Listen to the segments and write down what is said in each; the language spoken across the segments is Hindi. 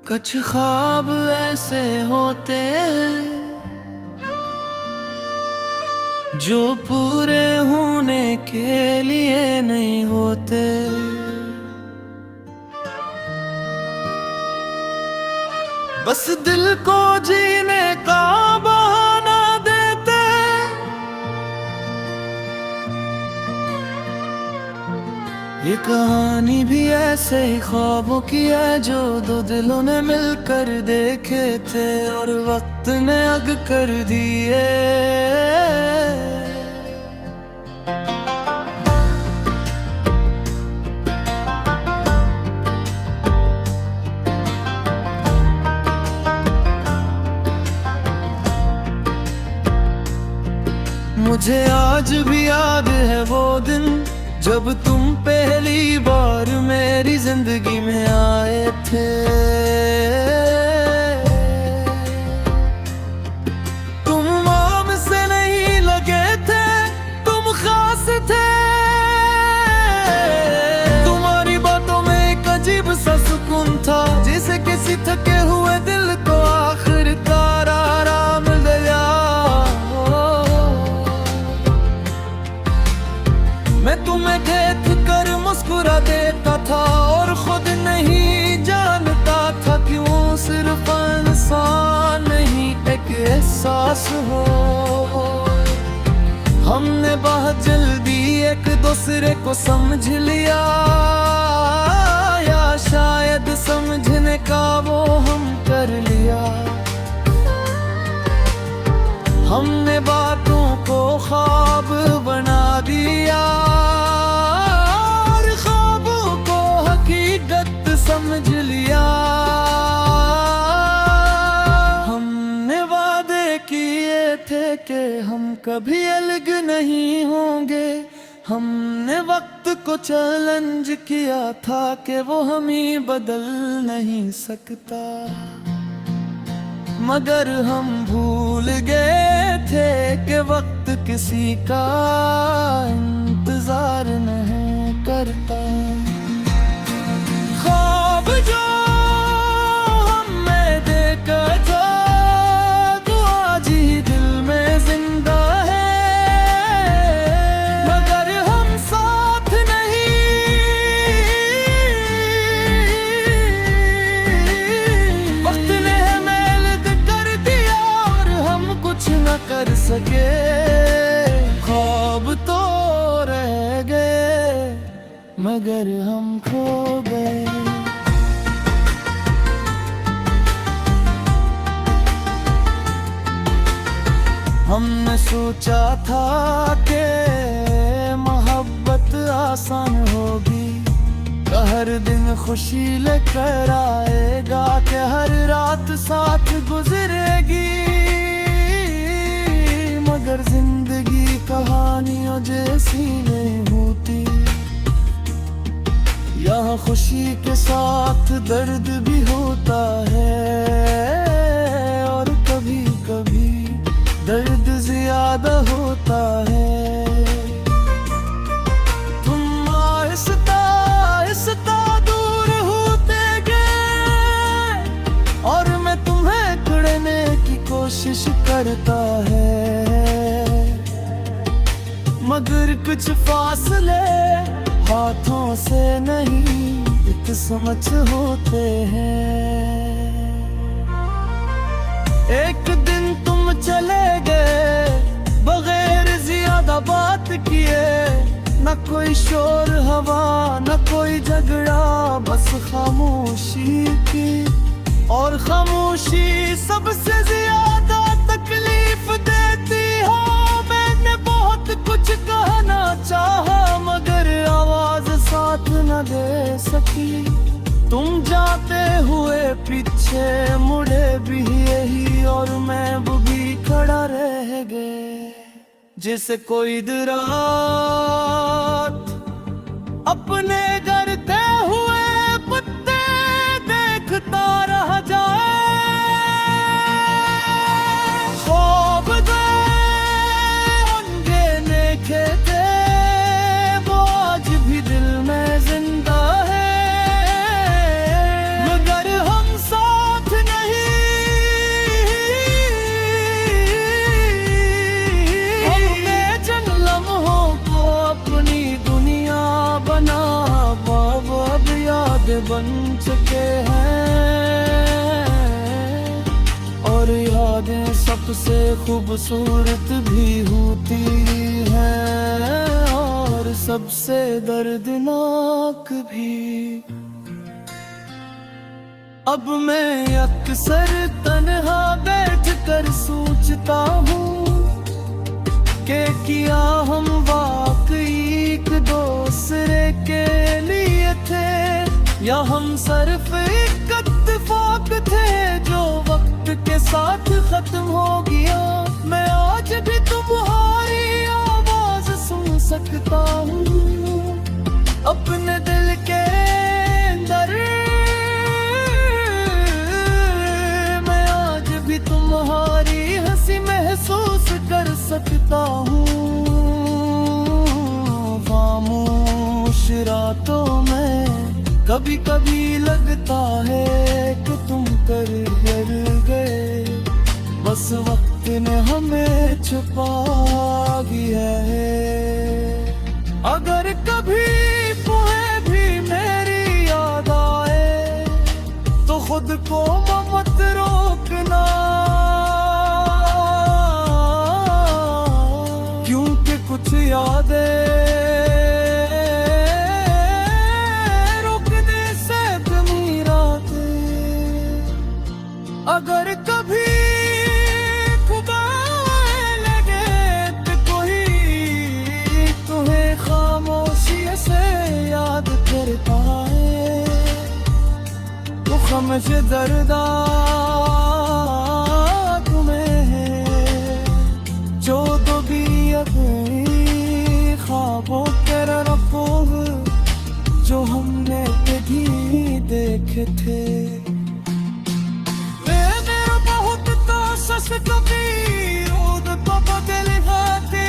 कुछ ख्वाब ऐसे होते हैं जो पूरे होने के लिए नहीं होते। बस दिल को जीने का बहाना देते। ये कहानी भी ऐसे ही ख्वाबों की है जो दो दिलों ने मिलकर देखे थे और वक्त ने अग कर दिए। मुझे आज भी याद है वो दिन जब तुम पहली बार मेरी जिंदगी में आए थे। तुम आम से नहीं लगे थे, तुम खास थे। तुम्हारी बातों में एक अजीब सा सुकून था जिसे किसी थके हुए दिल को आखिरकार आराम दिया। मैं तुम्हें देख कर मुस्कुरा देता था और खुद नहीं जानता था क्यों सिर्फ इंसान नहीं एक एहसास हो। हमने बहुत जल्दी एक दूसरे को समझ लिया या शायद समझने का वो हम कर लिया। हमने बातों को ख्वाब बना दिया और ख्वाबों को हकीकत समझ लिया। हमने वादे किए थे कि हम कभी अलग नहीं होंगे। हमने वक्त को चैलेंज किया था कि वो हमें बदल नहीं सकता। मगर हम भूल गए थे कि वक्त किसी का इंतजार नहीं करता। ख्वाब जो हमें देखा था तो आज ही दिल में जिंदा है। मगर हम साथ नहीं, वक्त ने कर सके। ख्वाब तो रह गए मगर हम खो गए। हमने सोचा था कि मोहब्बत आसान होगी, हर दिन खुशी लेकर आएगा कि हर रात साथ गुजरेगी। मगर जिंदगी कहानियों जैसी नहीं होती। यहाँ खुशी के साथ दर्द भी होता है और कभी कभी दर्द ज्यादा होता है। तुम आहिस्ता आहिस्ता दूर होते गए और मैं तुम्हें छुड़ने की कोशिश करता है। मगर कुछ फासले हाथों से नहीं इत समझ होते हैं। एक दिन तुम चले गए बगैर ज्यादा बात किए, न कोई शोर हवा न कोई झगड़ा, बस खामोशी की। और खामोशी सबसे ज्यादा तकलीफ देती हो। मैंने बहुत कुछ कहना चाहा मगर आवाज साथ न दे सकी। तुम जाते हुए पीछे मुड़े भी यही और मैं वो भी खड़ा रह गए जैसे कोई रात अपने डरते हुए पत्ते देखता रह जाए। ख्वाब अनगिने थे वो आज भी दिल में जिंदा है। मगर हम सब बन चुके हैं, और यादें सबसे खूबसूरत भी होती हैं और सबसे दर्दनाक भी। अब मैं अक्सर तन्हा बैठ कर सोचता हूँ कि क्या हम वाकई एक दूसरे के लिए थे, या हम सिर्फ एक इत्तेफाक थे जो वक्त के साथ खत्म हो गया। मैं आज भी तुम्हारी आवाज सुन सकता हूँ अपने दिल के अंदर। मैं आज भी तुम्हारी हंसी महसूस कर सकता हूँ। खामोश रातों में कभी कभी लगता है कि तुम कर गए, बस वक्त ने हमें छुपा दिया है। अगर कभी तुम्हें भी मेरी याद आए तो खुद को मत रोकना, क्योंकि कुछ यादें रोकने से कमीर आते। अगर कभी खुदा लगे तो कोई तुम्हें खामोशी से याद कर पाए, तो खामोश दर्दा तुम्हें है जो तो भी अपनी ख्वाबों के रफ़ोग जो हमने कभी देखे थे। मेरा बहुत कोशिश कभी रोद तो बदल जाती,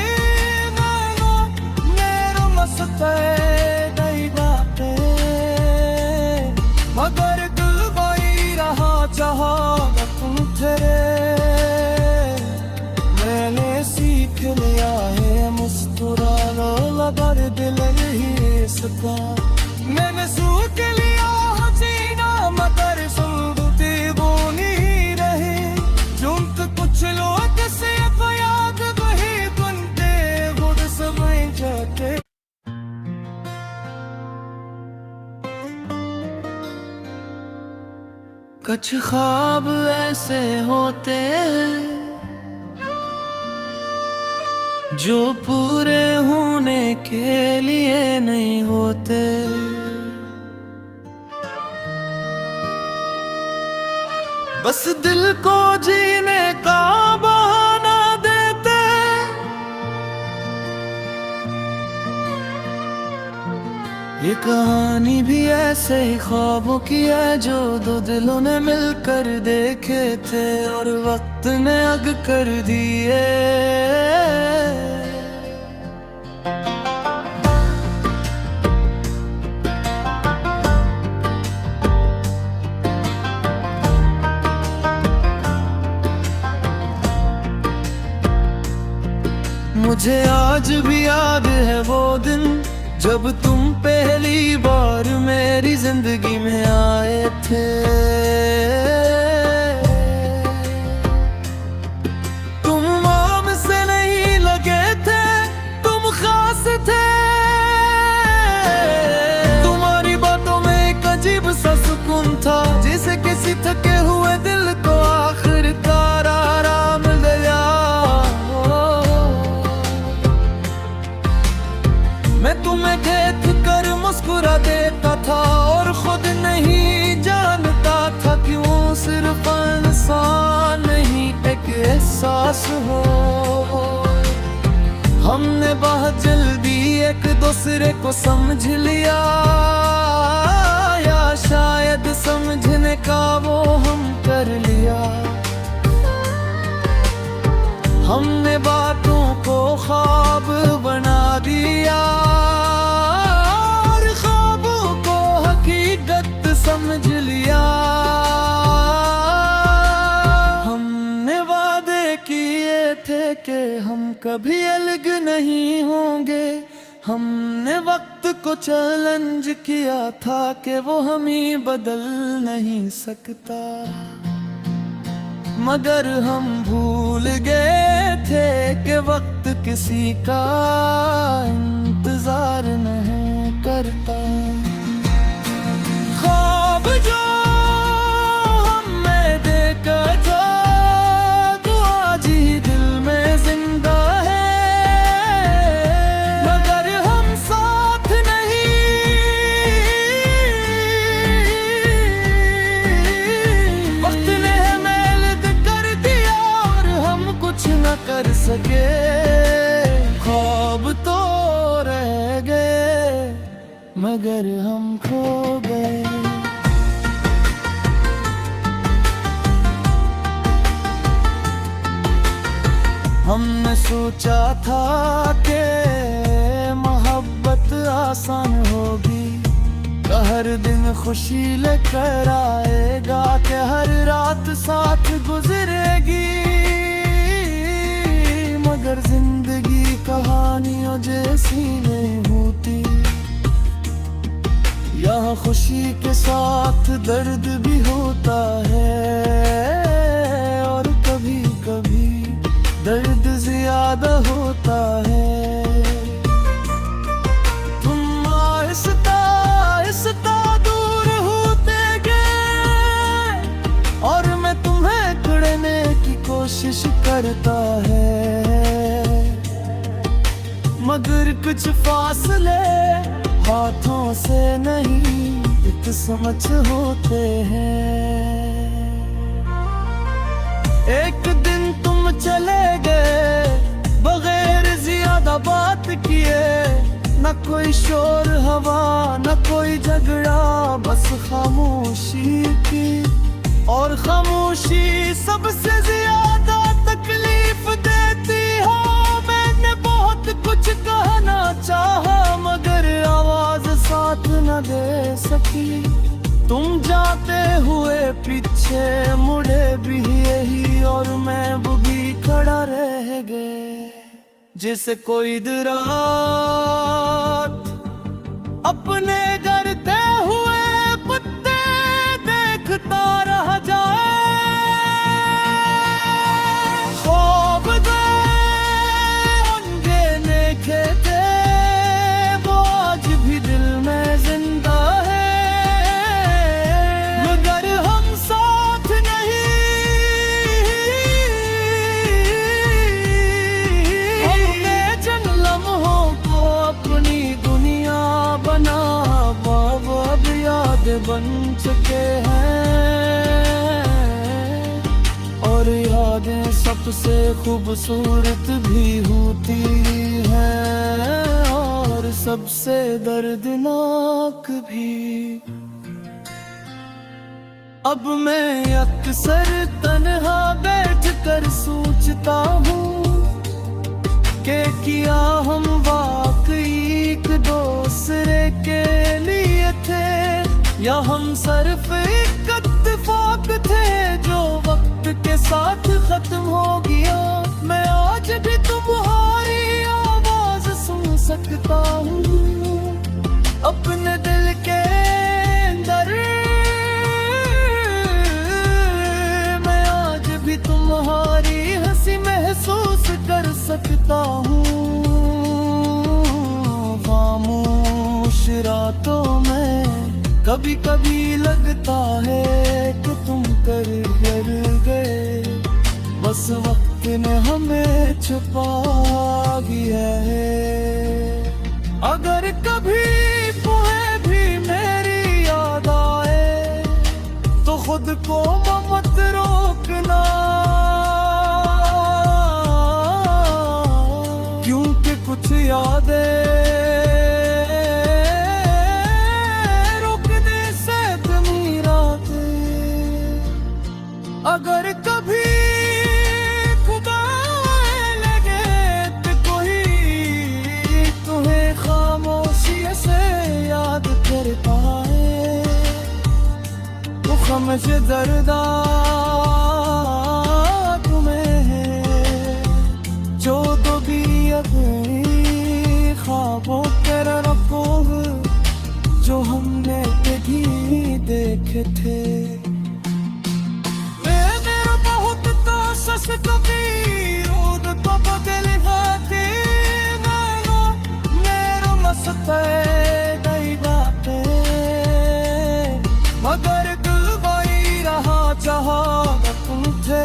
मेरा मसते नहीं बातें, मगर दिल वही रहा जहाँ तुम थे। मैंने सीख लिया है मुस्कुराना, मगर दिल नहीं सका। मैंने सूख लिया हसीना, मगर सुनती वो नहीं रही। जुम्त कुछ लोग से याद वही बनते खुद समझ जाते। कुछ ख्वाब ऐसे होते हैं जो पूरे होने के लिए नहीं होते। बस दिल को जीने का बहाना देते। ये कहानी भी ऐसे ही ख्वाबों की है जो दो दिलों ने मिलकर देखे थे और वक्त ने अग कर दिए। मुझे आज भी याद है वो दिन जब तुम पहली बार मेरी जिंदगी में आए थे। तुम आम से नहीं लगे थे, तुम खास थे। तुम्हारी बातों में एक अजीब सा सुकून था, जिसे किसी थके हुए दिल को आखिरकार आराम दिया। मैं तुम्हें देख कर मुस्कुरा देता था और खुद नहीं जानता था क्यों सिर्फ इंसान नहीं एक एहसास हो। हमने बहुत जल्दी एक दूसरे को समझ लिया, या शायद समझने का वो हम कर लिया। हमने बातों को ख्वाब बना दिया और ख्वाबों को हकीकत समझ लिया। हमने वादे किए थे कि हम कभी अलग नहीं होंगे, हमने वक्त को चैलेंज किया था कि वो हमें बदल नहीं सकता, मगर हम भूल गए थे कि वक्त किसी का इंतजार नहीं करता। ख्वाब जो हमें देखा था तो आज ही दिल में जिंदा है, मगर हम साथ नहीं। वक्त ने हमें कर दिया और हम कुछ न कर सके। ख्वाब तो रह गए मगर हम खो गए। हमने सोचा था कि मोहब्बत आसान होगी, हर दिन खुशी लेकर आएगा, कि हर रात साथ गुजरेगी, मगर जिंदगी कहानियों जैसी नहीं होती। यहाँ खुशी के साथ दर्द भी होता है और कभी कभी दर्द ज्यादा होता है। तुम आहिस्ता आहिस्ता दूर होते गए और मैं तुम्हें छुड़ने की कोशिश करता है, मगर कुछ फासले हाथों से नहीं इत समझ होते हैं। एक दिन तुम चले गए बगैर ज्यादा बात किए, न कोई शोर हवा न कोई झगड़ा, बस खामोशी थी और खामोशी सबसे ज्यादा तकलीफ देती है। मैंने बहुत कुछ कहना चाहा मगर आवाज साथ न दे सकी। तुम जाते हुए पीछे मुड़े भी यही और मैं वो भी खड़ा रह गए, जैसे कोई रात अपने गरते हुए पत्ते देखता रह जाए। ख्वाब अनगिने थे वो आज भी दिल में जिंदा है, मगर हम साथ नहीं। हमने जिन लम्हों को अपनी दुनिया बना वो अब याद बन चुके हैं, और यादें सबसे खूबसूरत भी होती हैं और सबसे दर्दनाक भी। अब मैं अक्सर तन्हा बैठ कर सोचता हूँ कि किया हम वाकई एक दूसरे के लिए थे, या हम सिर्फ एक इत्तेफाक थे जो वक्त के साथ खत्म हो गया। मैं आज भी तुम्हारी आवाज सुन सकता हूँ अपने दिल के अंदर। मैं आज भी तुम्हारी हंसी महसूस कर सकता हूँ। खामोश रातों में कभी कभी लगता है कि तुम कर गए, बस वक्त ने हमें छुपा दिया है। अगर कभी तुम्हें भी मेरी याद आए तो खुद को मत रोकना, क्योंकि कुछ यादें अगर कभी खुदा लगे तो कोई तुम्हें खामोशी से याद कर पाए, वो खामोश दर्दा तुम्हें है जो तो भी अपनी ख्वाबों सते गई बातें, मगर दिल वही रहा चाहा तुम थे।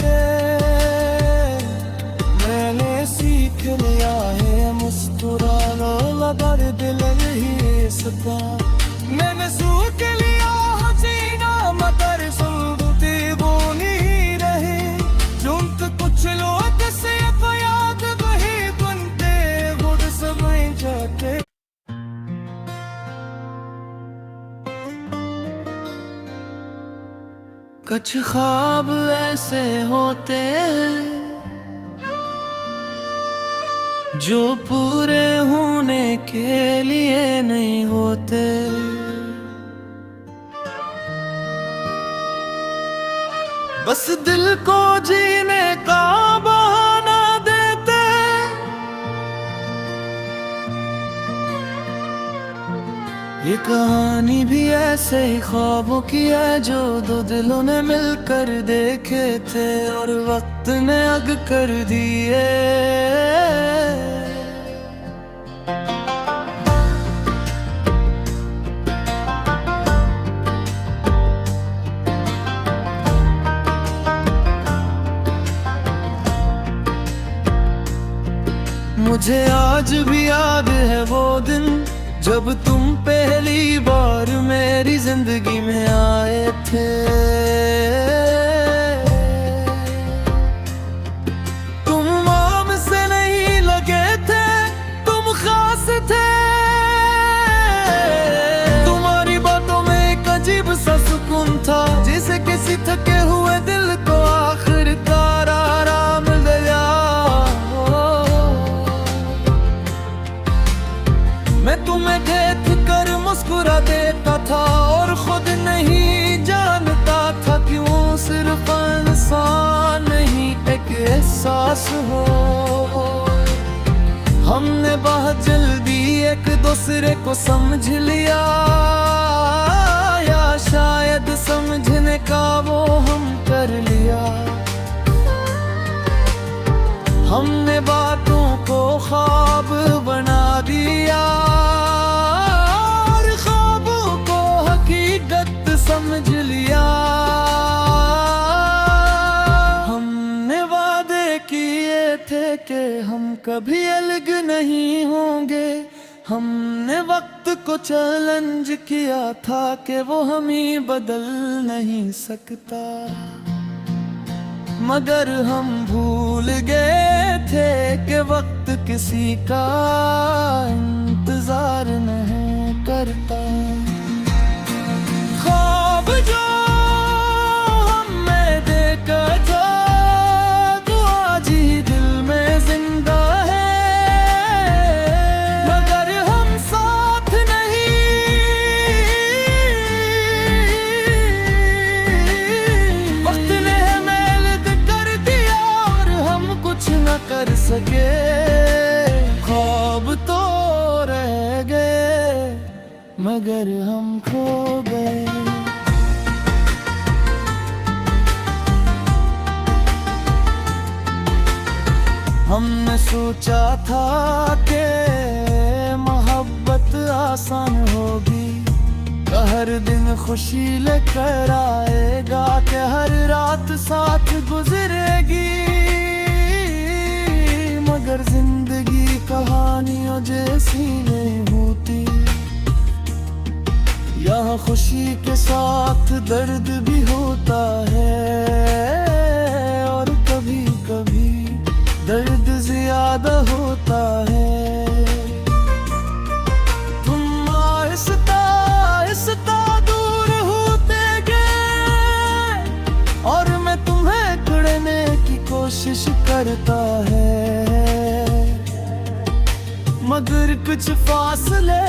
मैंने सीख लिया है मुस्कुराना मगर दिल नहीं सता। मैंने सूख लिया हसीना मगर सुनती वो नहीं रही। जुम्त कुछ लोग से याद वही बनते गुड समय जाते। कुछ ख्वाब ऐसे होते हैं जो पूरे होने के लिए नहीं होते। बस दिल को जीने का बहाना देते। ये कहानी भी ऐसे ही ख्वाबों की है जो दो दिलों ने मिलकर देखे थे और वक्त ने अग कर दिए। मुझे आज भी याद है वो दिन जब तुम पहली बार मेरी जिंदगी में आए थे। तुम आम से नहीं लगे थे, तुम खास थे। तुम्हारी बातों में एक अजीब सा सुकून था जिसे किसी थके हुए दिल को आखिरकार आराम दिया। मैं तुम्हें देख कर मुस्कुरा देता था और खुद नहीं जानता था क्यों सिर्फ इंसान नहीं एक एहसास हो। हमने बहुत जल्दी एक दूसरे को समझ लिया या शायद समझने का वो हम कर लिया। हमने बातों को ख्वाब बना दिया और ख्वाबों को हकीकत समझ लिया। हमने वादे किए थे कि हम कभी अलग नहीं होंगे। हमने वक्त को चैलेंज किया था कि वो हमें बदल नहीं सकता। मगर हम भूल गए थे कि वक्त किसी का इंतजार नहीं करता। ख्वाब जो हमें देखा था तो आज ही दिल में जिंदा है। मगर हम साथ नहीं, वक्त ने कर सके। ख्वाब तो रह गए मगर हम खो गए। हमने सोचा था कि मोहब्बत आसान होगी, हर दिन खुशी लेकर आएगा कि हर रात साथ गुजरेगी। मगर जिंदगी कहानियों जैसी नहीं होती। यहाँ खुशी के साथ दर्द भी होता है और कभी कभी दर्द ज्यादा होता है। तुम आहिस्ता आहिस्ता दूर होते गए और मैं तुम्हें छुड़ने की कोशिश करता है। मगर कुछ फासले